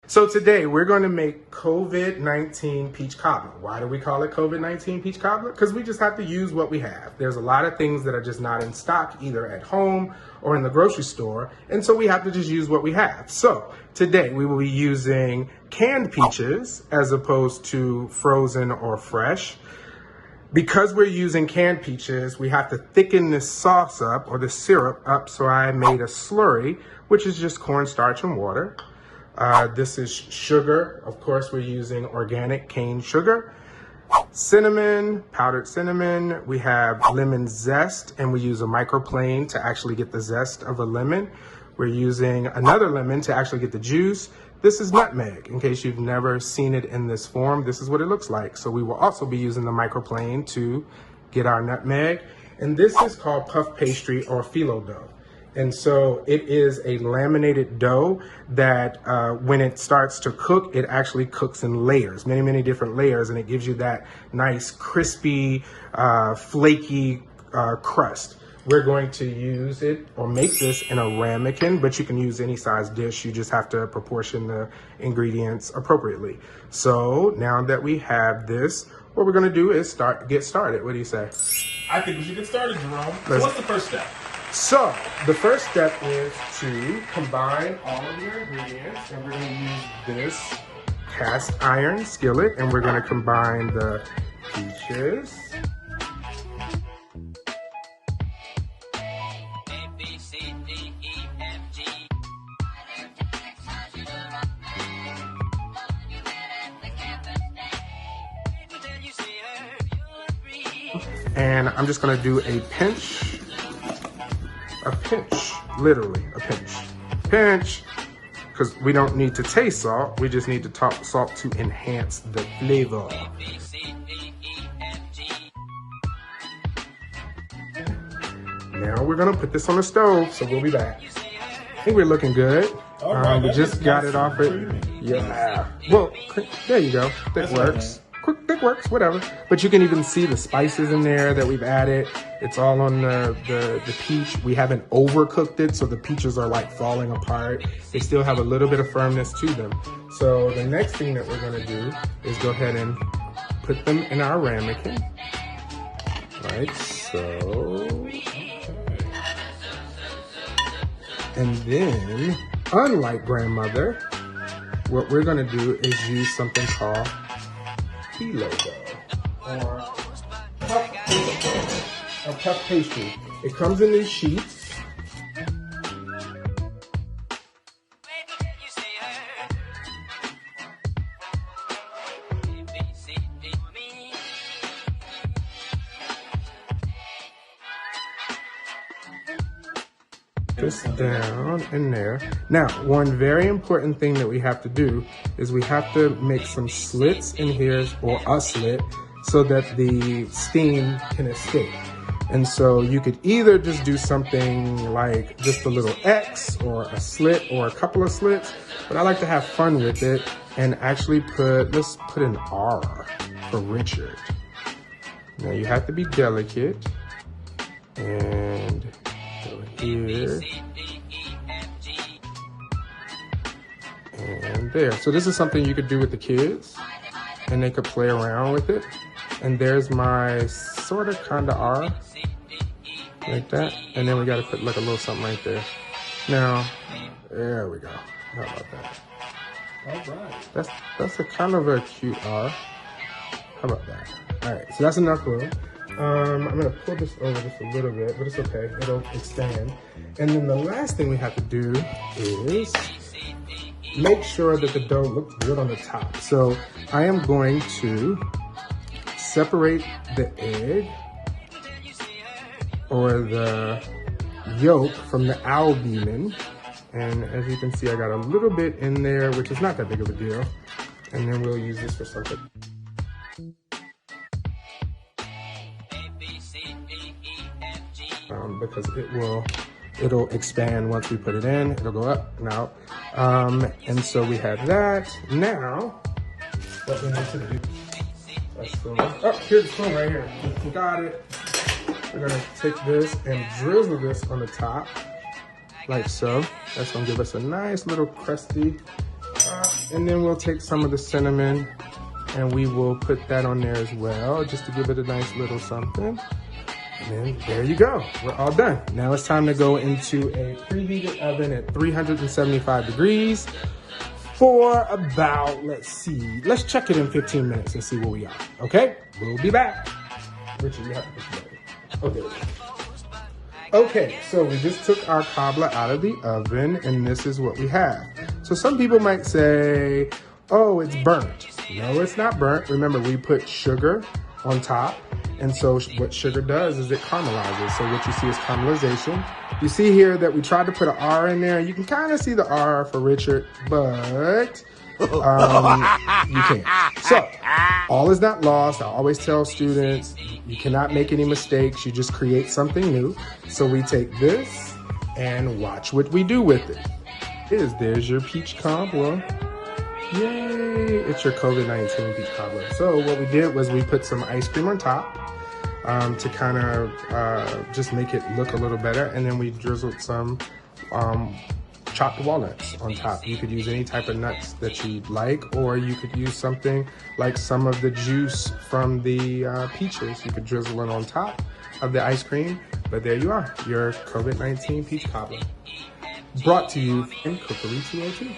So today we're going to make COVID-19 peach cobbler. Why do we call it COVID-19 peach cobbler? Because we just have to use what we have. There's a lot of things that are just not in stock either at home or in the grocery store. And so we have to just use what we have. So today we will be using canned peaches as opposed to frozen or fresh. Because we're using canned peaches, we have to thicken this sauce up or the syrup up. So I made a slurry, which is just cornstarch and water. This is sugar. Of course, we're using organic cane sugar. Cinnamon, powdered cinnamon. We have lemon zest, and we use a microplane to actually get the zest of a lemon. We're using another lemon to actually get the juice. This is nutmeg. In case you've never seen it in this form, this is what it looks like. So we will also be using the microplane to get our nutmeg. And this is called puff pastry or phyllo dough. And so it is a laminated dough that when it starts to cook, it actually cooks in layers, many, many different layers, and it gives you that nice, crispy, flaky crust. We're going to use it or make this in a ramekin, but you can use any size dish. You just have to proportion the ingredients appropriately. So now that we have this, what we're gonna do is get started. What do you say? I think we should get started, Jerome. So what's the first step? So the first step is to combine all of your ingredients, and we're going to use this cast iron skillet, and we're going to combine the peaches, and I'm just going to do a pinch, literally a pinch, because we don't need to taste salt, we just need to top salt to enhance the flavor. Now we're gonna put this on the stove, so we'll be back. I think we're looking good. We just got it off it. Yeah. Well, there you go. That works. That works, whatever. But you can even see the spices in there that we've added. It's all on the peach. We haven't overcooked it, so the peaches are like falling apart. They still have a little bit of firmness to them. So the next thing that we're gonna do is go ahead and put them in our ramekin. Like so. And then, unlike grandmother, what we're gonna do is use something called phyllo dough or puff pastry. It comes in these sheets. This down in there. Now, one very important thing that we have to do is we have to make some slits in here, or a slit, so that the steam can escape. And so you could either just do something like just a little X or a slit or a couple of slits, but I like to have fun with it and actually let's put an R for Richard. Now you have to be delicate and go here and there. So this is something you could do with the kids and they could play around with it. And there's my sort of kind of R, like that. And then we got to put like a little something right there. Now, there we go. How about that? All right. That's a kind of a cute R. How about that? All right, so that's enough room. I'm gonna pull this over just a little bit, but it's okay, it'll expand. And then the last thing we have to do is make sure that the dough looks good on the top. So I am going to separate the egg or the yolk from the albumin. And as you can see, I got a little bit in there, which is not that big of a deal. And then we'll use this for something. Because it'll expand once we put it in. It'll go up and out. And so we have that. Now, what we need to do, here's the spoon right here. Got it. We're gonna take this and drizzle this on the top, like so. That's gonna give us a nice little crusty top. And then we'll take some of the cinnamon and we will put that on there as well, just to give it a nice little something. And then there you go, we're all done. Now it's time to go into a preheated oven at 375 degrees for about, let's check it in 15 minutes and see where we are, okay? We'll be back. Richard, you have to push the button. Okay. Okay, so we just took our cobbler out of the oven and this is what we have. So some people might say, oh, it's burnt. No, it's not burnt. Remember, we put sugar on top. And so what sugar does is it caramelizes. So what you see is caramelization. You see here that we tried to put an R in there. You can kind of see the R for Richard, but you can't. So all is not lost. I always tell students, you cannot make any mistakes. You just create something new. So we take this and watch what we do with it. There's your peach cobbler. Yay, it's your COVID-19 peach cobbler. So what we did was we put some ice cream on top to kind of just make it look a little better. And then we drizzled some chopped walnuts on top. You could use any type of nuts that you'd like, or you could use something like some of the juice from the peaches. You could drizzle it on top of the ice cream. But there you are, your COVID-19 peach cobbler. Brought to you from Cookery 202.